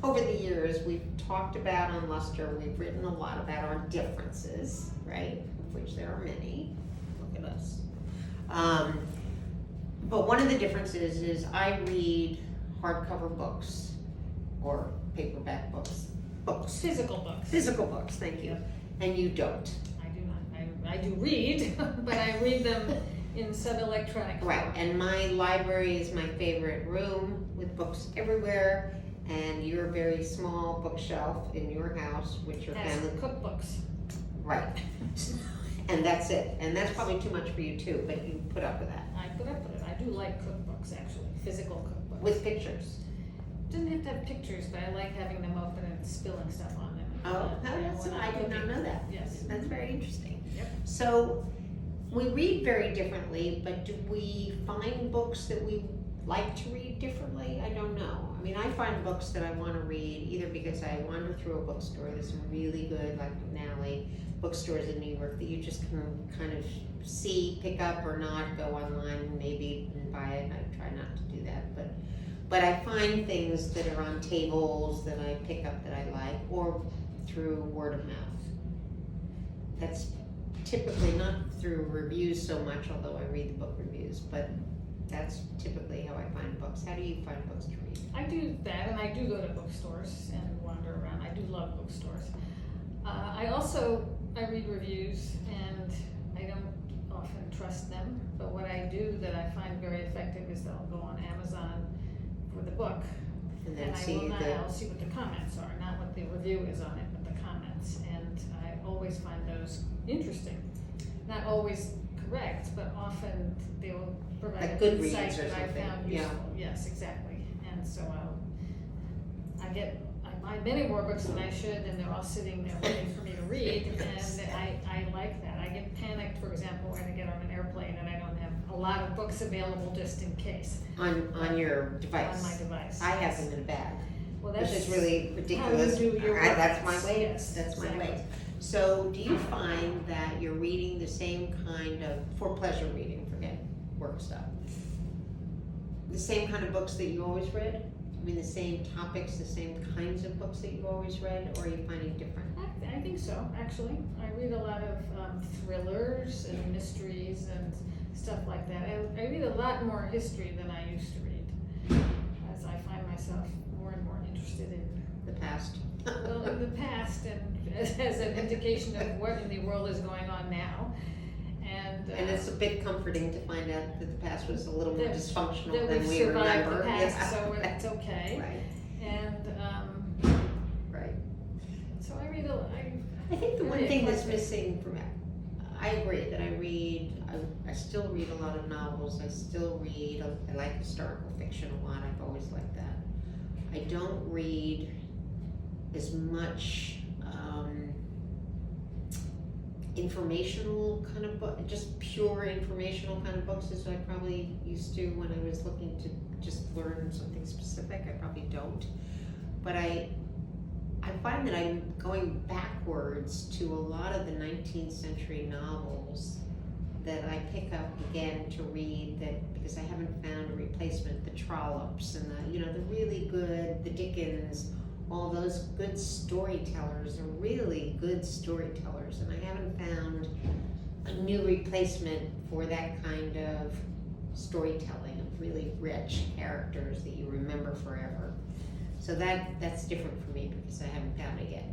over the years, we've talked about on Luster, we've written a lot about our differences, right? Of which there are many. Look at us. But one of the differences is I read hardcover books or paperback books. Physical books. Physical books, thank you. And you don't. I do not. I do read, but I read them in sub-electronic form. Right, and my library is my favorite room with books everywhere, and your very small bookshelf in your house, which your Has family. cookbooks. Right. And that's it. And that's probably too much for you too, but you put up with that. I put up with it. I do like cookbooks, actually, physical cookbooks. With pictures. Doesn't have to have pictures, but I like having them open and spilling stuff on them. Oh, that's, when I'm I did not cooking. know that. Yes. That's very interesting. Yep. So, we read very differently, but do we find books that we like to read differently? I don't know. I mean, I find books that I want to read either because I wander through a bookstore, there's some really good, like McNally bookstores in New York that you just can kind of see, pick up or not, go online maybe and buy it. I try not to do that, but I find things that are on tables that I pick up that I like, or through word of mouth. That's typically not through reviews so much, although I read the book reviews, but that's typically how I find books. How do you find books to read? I do that, and I do go to bookstores and wander around. I do love bookstores. I read reviews, and I don't often trust them, but what I do that I find very effective is that I'll go on Amazon for the book, And then and I'll see what the comments are, not what the review is on it, but the comments, and I always find those interesting. Not always correct, but often they will provide Like an Goodreads insight or that I something, found yeah. useful. Yes, exactly. And so I buy many more books than I should, and they're all sitting there waiting for me to read, and I like that. I get panicked, for example, when I get on an airplane and I don't have a lot of books available just in case On your device? on my device. I have them in a bag, Well, which that's is really ridiculous. how you do your That's work. my way, Yes, that's my exactly. way. So do you find that you're reading the same kind of, for pleasure reading, forget work stuff, the same kind of books that you always read? I mean, the same topics, the same kinds of books that you always read, or are you finding different? I think so, actually. I read a lot of thrillers and mysteries and stuff like that. I read a lot more history than I used to read, as I find myself more and more interested in, The past? well, in the past, and as an indication of what in the world is going on now. And it's a bit comforting to find out that the past was a little more That- dysfunctional that than we've we survived remember. the past, Yeah. so it's okay. Right, And right. so I I think the one Very thing that's eclectic. missing from it, I agree that I still read a lot of novels, I like historical fiction a lot, I've always liked that. I don't read as much, informational kind of book, just pure informational kind of books as I probably used to when I was looking to just learn something specific. I probably don't. But I find that I'm going backwards to a lot of the 19th century novels that I pick up again to read, that because I haven't found a replacement, the Trollops and the really good, the Dickens, all those good storytellers are really good storytellers, and I haven't found a new replacement for that kind of storytelling of really rich characters that you remember forever. So that's different for me because I haven't found it yet.